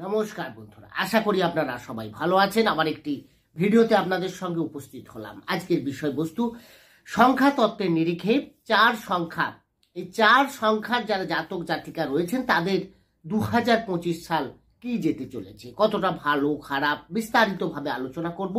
নমস্কার বন্ধুরা, আশা করি আপনারা সবাই ভালো আছেন। আবার একটি ভিডিওতে আপনাদের সঙ্গে উপস্থিত হলাম। আজকের বিষয়বস্তু সংখ্যা তত্ত্বের নিরিখে চার সংখ্যা, এই চার সংখ্যার যারা জাতক জাতিকা রয়েছেন তাদের 2025 সাল কি যেতে চলেছে, কতটা ভালো খারাপ বিস্তারিতভাবে আলোচনা করব।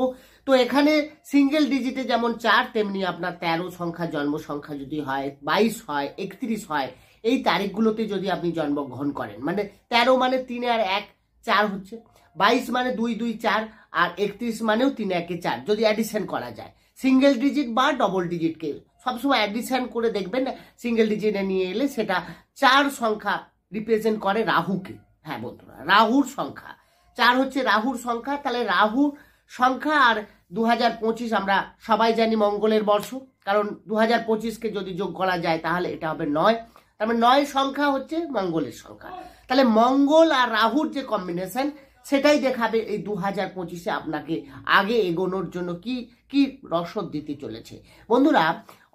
তো এখানে সিঙ্গেল ডিজিটে যেমন 4, তেমনি আপনার 13 সংখ্যা জন্ম সংখ্যা যদি হয়, 22 হয়, 31 হয়, এই তারিখগুলোতে যদি আপনি জন্মগ্রহণ করেন, মানে 13 মানে 3 আর 1 4 হচ্ছে, 22 মানে 2 2 4, আর 31 মানেও 3 1 4 যদি অ্যাডিশন করা যায়। সিঙ্গেল ডিজিট বা ডবল ডিজিটকে সবসময় অ্যাডিশন করে দেখবেন, সিঙ্গেল ডিজিটে নিয়ে এলে সেটা 4 সংখ্যা রিপ্রেজেন্ট করে রাহুকে। হ্যাঁ বন্ধুরা, রাহুর সংখ্যা 4 হচ্ছে রাহুর সংখ্যা। তাহলে রাহুর সংখ্যা আর 2025 আমরা সবাই জানি মঙ্গলের বর্ষ, কারণ 2025কে যদি যোগ করা যায় তাহলে এটা হবে 9। তার মানে 9 সংখ্যা হচ্ছে মঙ্গলের সংখ্যা। তাহলে মঙ্গল আর রাহুর যে কম্বিনেশন সেটাই দেখাবে এই 2025-এ আপনাকে আগে এগোনোর জন্য কি কি রসদ দিতে চলেছে। বন্ধুরা,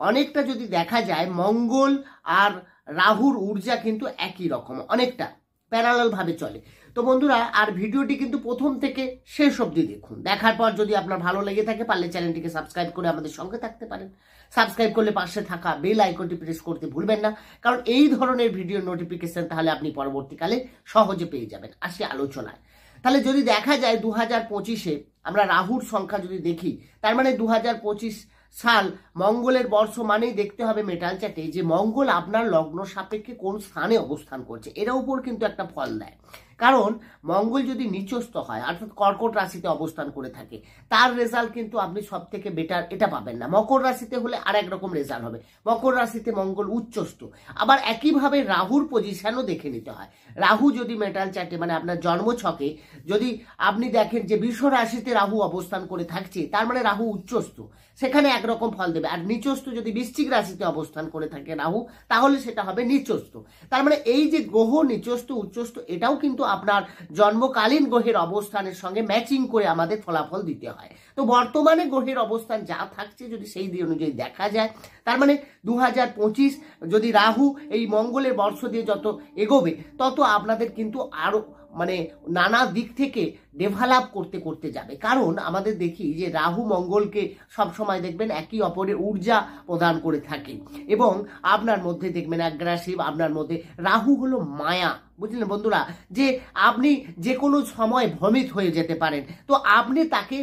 অনেকটা যদি দেখা যায় মঙ্গল আর রাহুর ঊর্জা কিন্তু একই রকম, অনেকটা প্যারালাল ভাবে চলে। তো বন্ধুরা, আর ভিডিওটি কিন্তু প্রথম থেকে শেষ অবধি দেখুন। দেখার পর যদি আপনার ভালো লেগে থাকে পারলে চ্যানেলটিকে সাবস্ক্রাইব করে আমাদের সঙ্গে থাকতে পারেন। সাবস্ক্রাইব করলে পাশে থাকা বেল আইকনটি প্রেস করতে ভুলবেন না, কারণ এই ধরনের ভিডিও নোটিফিকেশন তাহলে আপনি পরবর্তীকালে সহজে পেয়ে যাবেন। আসি আলোচনায়। তাহলে যদি দেখা যায় 2025-এ আমরা রাহুর সংখ্যা যদি দেখি, তার মানে 2025 সাল মঙ্গলের বর্ষ মানেই দেখতে হবে মেটাল চার্টে যে মঙ্গল আপনার লগ্ন সাপেক্ষে কোন স্থানে অবস্থান করছে, এর উপর কিন্তু একটা ফল দেয়। কারণ মঙ্গল যদি নিচস্থ হয়, অর্থাৎ কর্কট রাশিতে অবস্থান করে থাকে, তার রেজাল্ট কিন্তু আপনি সব থেকে বেটার এটা পাবেন না। মকর রাশিতে হলে আর একরকম রেজাল্ট হবে। মকর রাশিতে মঙ্গল উচ্চস্থ। আবার একইভাবে রাহুর পজিশনও দেখে নিতে হয়। রাহু যদি মেটাল চার্টে মানে আপনার জন্মছকে যদি আপনি দেখেন যে বৃষ রাশিতে রাহু অবস্থান করে থাকছে, তার মানে রাহু উচ্চস্থ, সেখানে একরকম ফল দেবে। আর নিচস্থ যদি বৃশ্চিক রাশিতে অবস্থান করে থাকে রাহু, তাহলে সেটা হবে নিচস্থ। তার মানে এই যে গ্রহ নিচস্থ উচ্চস্থ, এটাও কিন্তু আপনার জন্মকালীন গ্রহের অবস্থানের সঙ্গে ম্যাচিং করে আমাদের ফলাফল দিতে হয়। তো বর্তমানে গ্রহের অবস্থান যা থাকছে যদি সেই অনুযায়ী দেখা যায়, তার মানে 2025 যদি রাহু এই মঙ্গলের বর্ষ দিয়ে যত এগোবে তত আপনাদের কিন্তু আরো মানে নানা দিক থেকে ডেভেলপ করতে করতে যাবে। কারণ আমাদের দেখি যে রাহু মঙ্গলকে সবসময় দেখবেন একই অপরের ঊর্জা প্রদান করে থাকে, এবং আপনার মধ্যে দেখবেন অ্যাগ্রেসিভ, আপনার মধ্যে রাহু হলো মায়া। বুঝলেন বন্ধুরা, যে আপনি যে কোনো সময় ভ্রমিত হয়ে যেতে পারেন, তো আপনি তাকে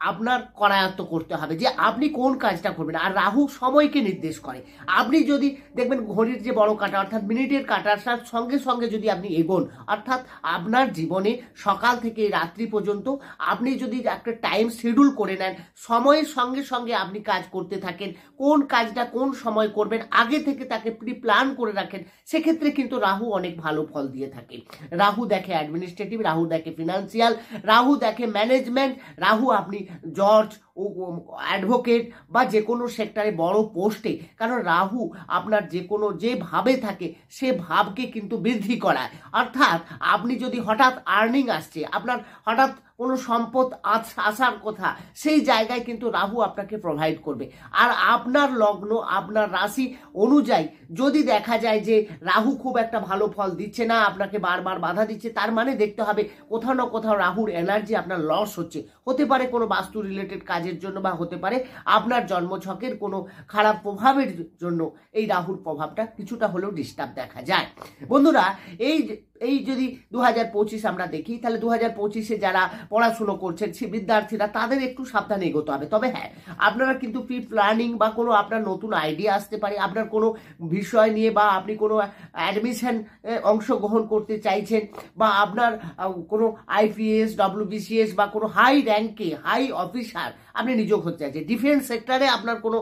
আপনার করায়ত্ত করতে হবে যে আপনি কোন কাজটা করবেন। আর রাহু সময়কে নির্দেশ করে। আপনি যদি দেখবেন ঘড়ির যে বড় কাঁটা অর্থাৎ মিনিটের কাঁটার সঙ্গে সঙ্গে যদি আপনি এগোন, অর্থাৎ আপনার জীবনে সকাল থেকে রাত্রি পর্যন্ত আপনি যদি একটা টাইম শিডিউল করে নেন, সময়ের সঙ্গে সঙ্গে আপনি কাজ করতে থাকেন, কোন কাজটা কোন সময় করবেন আগে থেকে তাকে প্রি প্ল্যান করে রাখেন, সেক্ষেত্রে কিন্তু রাহু অনেক ভালো ফল দিয়ে থাকে। রাহু দেখে অ্যাডমিনিস্ট্রেটিভ, রাহু দেখে ফিনান্সিয়াল, রাহু দেখে ম্যানেজমেন্ট, রাহু আপনি জজ ও অ্যাডভোকেট বা যে কোনো সেক্টরে বড় পোস্টে, কারণ রাহু আপনার যে কোনো যে ভাবে থাকে সে ভাবকে কিন্তু বৃদ্ধি করায়। অর্থাৎ আপনি যদি হঠাৎ আর্নিং আসছে, আপনার হঠাৎ কোনো সম্পদ আসার কথা, সেই জায়গায় কিন্তু রাহু আপনাকে প্রোভাইড করবে। আর আপনার লগ্ন আপনার রাশি অনুযায়ী যদি দেখা যায় যে রাহু খুব একটা ভালো ফল দিচ্ছে না, আপনাকে বারবার বাধা দিচ্ছে, তার মানে দেখতে হবে কোথাও না কোথাও রাহুর এনার্জি আপনার লস হচ্ছে। হতে পারে কোনো বাস্তু রিলেটেড কাজের জন্য, বা হতে পারে আপনার জন্মছকের কোনো খারাপ প্রভাবের জন্য এই রাহুর প্রভাবটা কিছুটা হলেও ডিস্টার্ব দেখা যায়। বন্ধুরা, এই যদি 2025 আমরা দেখি, তাহলে 2025-এ যারা পড়াশুনো করছেন সে বিদ্যার্থীরা, তাদের একটু সাবধানে এগোতে হবে। তবে হ্যাঁ, আপনারা কিন্তু প্রি প্ল্যানিং বা কোনো আপনার নতুন আইডিয়া আসতে পারে, আপনার কোনো বিষয় নিয়ে, বা আপনি কোনো অ্যাডমিশন অংশগ্রহণ করতে চাইছেন, বা আপনার কোনো আইপিএস ডব্লিউবিসিএস বা কোনো হাই র্যাঙ্কে হাই অফিসার আপনি নিয়োগ হতে চাইছেন, ডিফেন্স সেক্টরে আপনার কোনো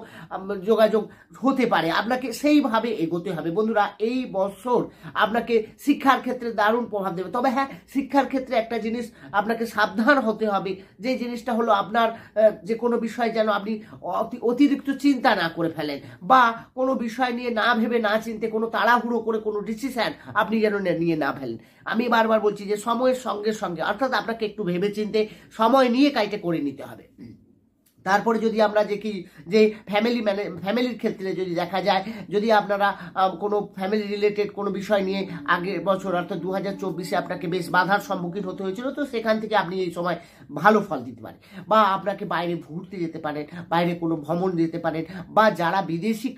যোগাযোগ হতে পারে, আপনাকে সেইভাবে এগোতে হবে। বন্ধুরা, এই বছর আপনাকে শিক্ষার ক্ষেত্রে দারুণ প্রভাব দেবে। তবে হ্যাঁ, শিক্ষার ক্ষেত্রে একটা জিনিস আপনাকে সাবধান হতে হবে, যে জিনিসটা হলো আপনার যে কোনো বিষয় যেন আপনি অতিরিক্ত চিন্তা না করে ফেলেন, বা কোনো বিষয় নিয়ে না ভেবে না চিনতে কোনো তাড়াহুড়ো করে কোনো ডিসিশন আপনি যেন নিয়ে না ফেলেন। আমি বারবার বলছি যে সময়ের সঙ্গে সঙ্গে, অর্থাৎ আপনাকে একটু ভেবে চিনতে সময় নিয়ে কাজটা করে নিতে হবে। তারপরে যদি আমরা দেখি যে ফ্যামিলির ক্ষেত্রে যদি দেখা যায়, যদি আপনারা কোনো ফ্যামিলি রিলেটেড কোনো বিষয় নিয়ে আগের বছর অর্থাৎ 2024-এ আপনাকে বেশ বাধার সম্মুখীন হতে হয়েছিল, তো সেখান থেকে আপনি এই সময় ভালো ফল দিতে পারেন, বা আপনাকে বাইরে ঘুরতে যেতে পারেন, বাইরে কোনো ভ্রমণ যেতে পারেন, বা যারা বিদেশি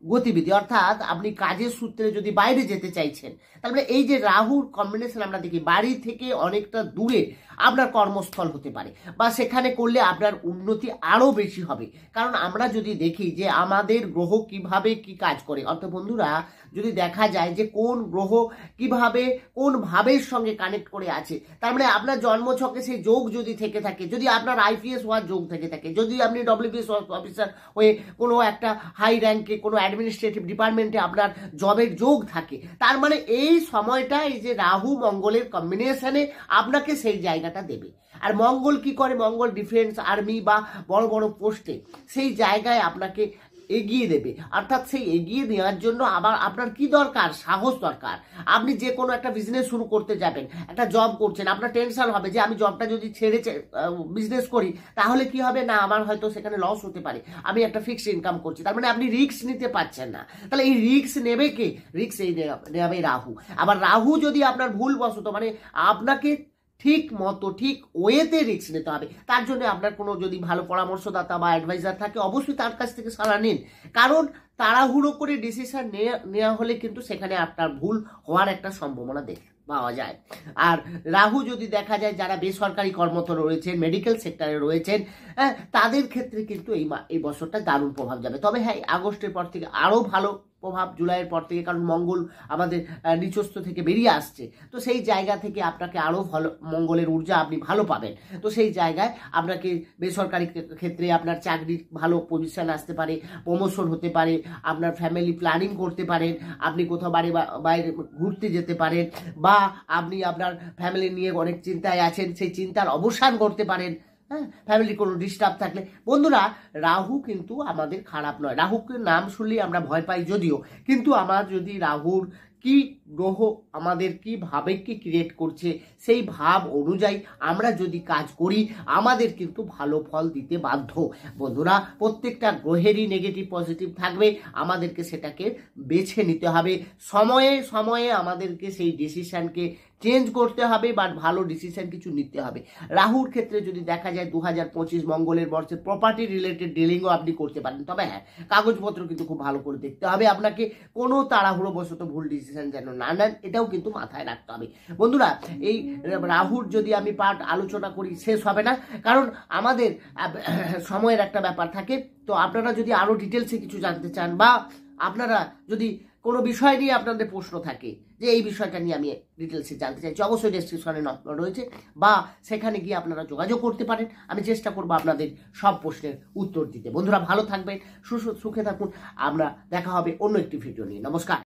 গতিবিধি অর্থাৎ আপনি কাজের সূত্রে যদি বাইরে যেতে চাইছেন, তাহলে এই যে রাহুর কম্বিনেশন আমরা দেখি বাড়ি থেকে অনেকটা দূরে আপনার কর্মস্থল হতে পারে, বা সেখানে করলে আপনার উন্নতি আরও বেশি হবে। কারণ আমরা যদি দেখি যে আমাদের গ্রহ কিভাবে কি কাজ করে, অর্থাৎ বন্ধুরা যদি দেখা যায় যে কোন গ্রহ কিভাবে কোন ভাবের সঙ্গে কানেক্ট করে আছে, তার মানে আপনার জন্মছকে সেই যোগ যদি থেকে থাকে, যদি আপনার আইপিএস হওয়ার যোগ থেকে থাকে, যদি আপনি ডব্লিউবিএস অফিসার হয়ে কোনো একটা হাই র্যাঙ্কে কোনো অ্যাডমিনিস্ট্রেটিভ ডিপার্টমেন্টে আপনার জবের যোগ থাকে, তার মানে এই সময়টা এই যে রাহু মঙ্গলের কম্বিনেশনে আপনাকে সেই জায়গাটা দেবে। আর মঙ্গল কি করে, মঙ্গল ডিফেন্স, আর্মি বা বড় বড় পোস্টে সেই জায়গায় আপনাকে এগিয়ে দেবে। অর্থাৎ সেই এগিয়ে নেওয়ার জন্য আবার আপনার কি দরকার, সাহস দরকার। আপনি যে কোনো একটা বিজনেস শুরু করতে যাবেন, একটা জব করছেন, আপনার টেনশন হবে যে আমি জবটা যদি ছেড়ে বিজনেস করি তাহলে কি হবে, না আমার হয়তো সেখানে লস হতে পারে, আমি একটা ফিক্সড ইনকাম করছি, তার মানে আপনি রিস্ক নিতে পারছেন না। তাহলে এই রিস্ক নেবে কে, রিস্ক এই নেবে রাহু। আবার রাহু যদি আপনার ভুলবশত মানে আপনাকে ঠিক মতো ঠিক ওয়েতে রিস্ক নিতে হবে, তার জন্য আপনার কোনো যদি ভালো পরামর্শদাতা বা অ্যাডভাইজার থাকে অবশ্যই তার কাছ থেকে সাড়া নিন। কারণ তাড়াহুড়ো করে ডিসিশন নেওয়া হলে কিন্তু সেখানে আপনার ভুল হওয়ার একটা সম্ভাবনা পাওয়া যায়। আর রাহু যদি দেখা যায় যারা বেসরকারি কর্মরত রয়েছেন, মেডিকেল সেক্টরে রয়েছেন, তাদের ক্ষেত্রে কিন্তু এই বছরটা দারুণ প্রভাব যাবে। তবে হ্যাঁ, আগস্টের পর থেকে আরও ভালো প্রভাব, জুলাইয়ের পর থেকে, কারণ মঙ্গল আমাদের নিচস্থ থেকে বেরিয়ে আসছে, তো সেই জায়গা থেকে আপনাকে আরও ভালো মঙ্গলের ঊর্জা আপনি ভালো পাবেন। তো সেই জায়গায় আপনাকে বেসরকারি ক্ষেত্রে আপনার চাকরির ভালো পজিশন আসতে পারে, প্রমোশন হতে পারে, আপনার ফ্যামিলি প্ল্যানিং করতে পারেন, আপনি কোথাও বাইরে ঘুরতে যেতে পারেন, বা আপনি আপনার ফ্যামিলি নিয়ে অনেক চিন্তায় আছেন, সেই চিন্তার অবসান করতে পারেন। হ্যাঁ, ফ্যামিলি কোনো ডিস্টার্ব থাকলে, বন্ধুরা রাহু কিন্তু আমাদের খারাপ নয়। রাহুকে নাম শুনলেই আমরা ভয় পাই যদিও, কিন্তু আমার যদি রাহুর কি গ্রহ আমাদের কি ভাবে কি ক্রিয়েট করছে সেই ভাব অনুযায়ী আমরা যদি কাজ করি আমাদের কিন্তু ভালো ফল দিতে বাধ্য। বন্ধুরা প্রত্যেকটা গ্রহেরই নেগেটিভ পজিটিভ থাকবে, আমাদেরকে সেটাকে বেছে নিতে হবে, সময়ে সময়ে আমাদেরকে সেই ডিসিশনকে চেঞ্জ করতে হবে বা ভালো ডিসিশন কিছু নিতে হবে। রাহুর ক্ষেত্রে যদি দেখা যায় 2025 মঙ্গলের বর্ষে প্রপার্টি রিলেটেড ডিলিংও আপনি করতে পারেন, তবে হ্যাঁ কাগজপত্র কিন্তু খুব ভালো করে দেখতে হবে আপনাকে, কোনো তাড়াহুড়ো বশত ভুল ডিসিশন যেন না নেন, এটাও কিন্তু মাথায় রাখতে হবে। বন্ধুরা এই রাহুর যদি আমি পার্ট আলোচনা করি শেষ হবে না, কারণ আমাদের সময়ের একটা ব্যাপার থাকে। তো আপনারা যদি আরও ডিটেলসে কিছু জানতে চান, বা আপনারা যদি কোনো বিষয় নিয়ে আপনাদের প্রশ্ন থাকে যে এই বিষয়টা নিয়ে আমি ডিটেলসে জানতে চাইছি, অবশ্যই ডেসক্রিপশনে নম্বর রয়েছে, বা সেখানে গিয়ে আপনারা যোগাযোগ করতে পারেন। আমি চেষ্টা করবো আপনাদের সব প্রশ্নের উত্তর দিতে। বন্ধুরা ভালো থাকবেন, সুখে থাকুন, আমরা দেখা হবে অন্য একটি ভিডিও নিয়ে। নমস্কার।